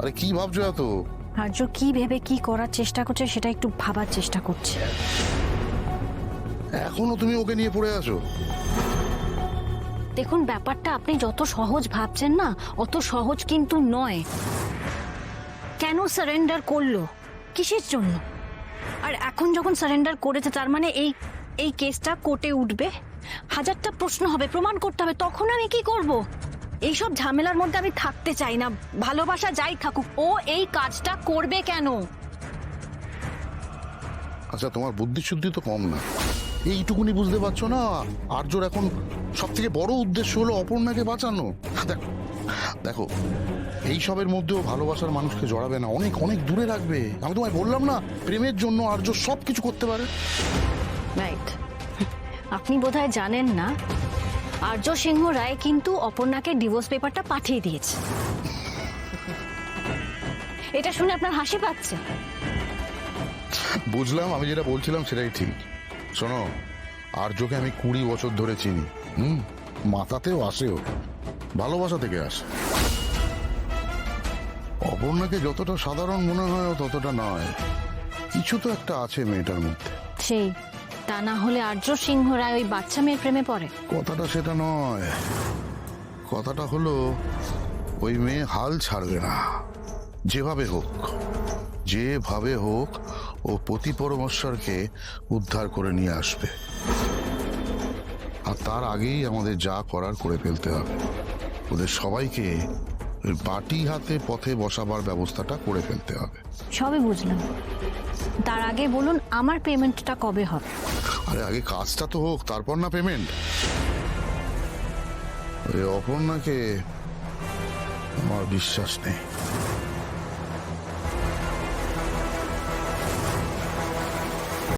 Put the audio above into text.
আরে কি ভাবছো এত? আর্য কি ভেবে কি করার চেষ্টা করছে সেটা একটু ভাবার চেষ্টা করছে। এখনো তুমি ওকে নিয়ে পড়ে আছো? দেখুন, ব্যাপারটা আপনি যত সহজ ভাবছেন না, অত সহজ কিন্তু নয়। কেন সারেন্ডার করলো, কিসের জন্য? আর এখন যখন সারেন্ডার করেছে তার মানে এই কেসটা কোর্টে উঠবে, হাজারটা প্রশ্ন হবে, প্রমাণ করতে হবে, তখন আমি কি করব? এইসব ঝামেলার মধ্যে আমি থাকতে চাই না। ভালোবাসা যাই থাকুক, ও এই কাজটা করবে কেন? আচ্ছা, তোমার বুদ্ধি শুদ্ধি তো কম না, এইটুকুনি বুঝতে পারছো না? আর্যর এখন সব থেকে বড় উদ্দেশ্য হলো অপর্ণাকে বাঁচানো। দেখো দেখো, এইসবের মধ্যেও ভালোবাসার মানুষকে জড়াবে না, অনেক অনেক দূরে রাখবে। আমি তোমায় বললাম না, প্রেমের জন্য আর্য সব কিছু করতে পারে। রাইট। আপনি বোধহয় জানেন না, আর্য সিংহ রায় কিন্তু অপর্ণাকে ডিভোর্স পেপারটা পাঠিয়ে দিয়েছে। এটা শুনে আপনার হাসি পাচ্ছে? বুঝলাম, আমি যেটা বলছিলাম সেটাই ঠিক। শোনো, আর্যকে আমি 20 বছর ধরে চিনি। মাথাতেও আসেও, ভালোবাসা থেকে আসে। অপর্ণাকে যতটা সাধারণ মনে হয় ও ততটা নয়, কিছু তো একটা আছে মেয়েটার মধ্যে। সেই, তা না হলে আর্য সিংহ রায় ওই বাচ্চা মেয়ের প্রেমে পড়ে? কথাটা সেটা নয়, কথাটা হলো ওই মেয়ে হাল ছাড়বে না। যেভাবে হোক, যেভাবে হোক, ও পতি পরমেশ্বরকে উদ্ধার করে নিয়ে আসবে। আর তার আগেই আমাদের যা করার করে ফেলতে হবে। ওদের সবাইকে ওই বাটি হাতে পথে বসাবার ব্যবস্থাটা করে ফেলতে হবে। সবই বুঝলাম, তার আগে বলুন আমার পেমেন্টটা কবে হবে? আরে আগে কাজটা তো হোক, তারপর না পেমেন্ট। ওই অপর্ণাকে আমার বিশ্বাস নেই।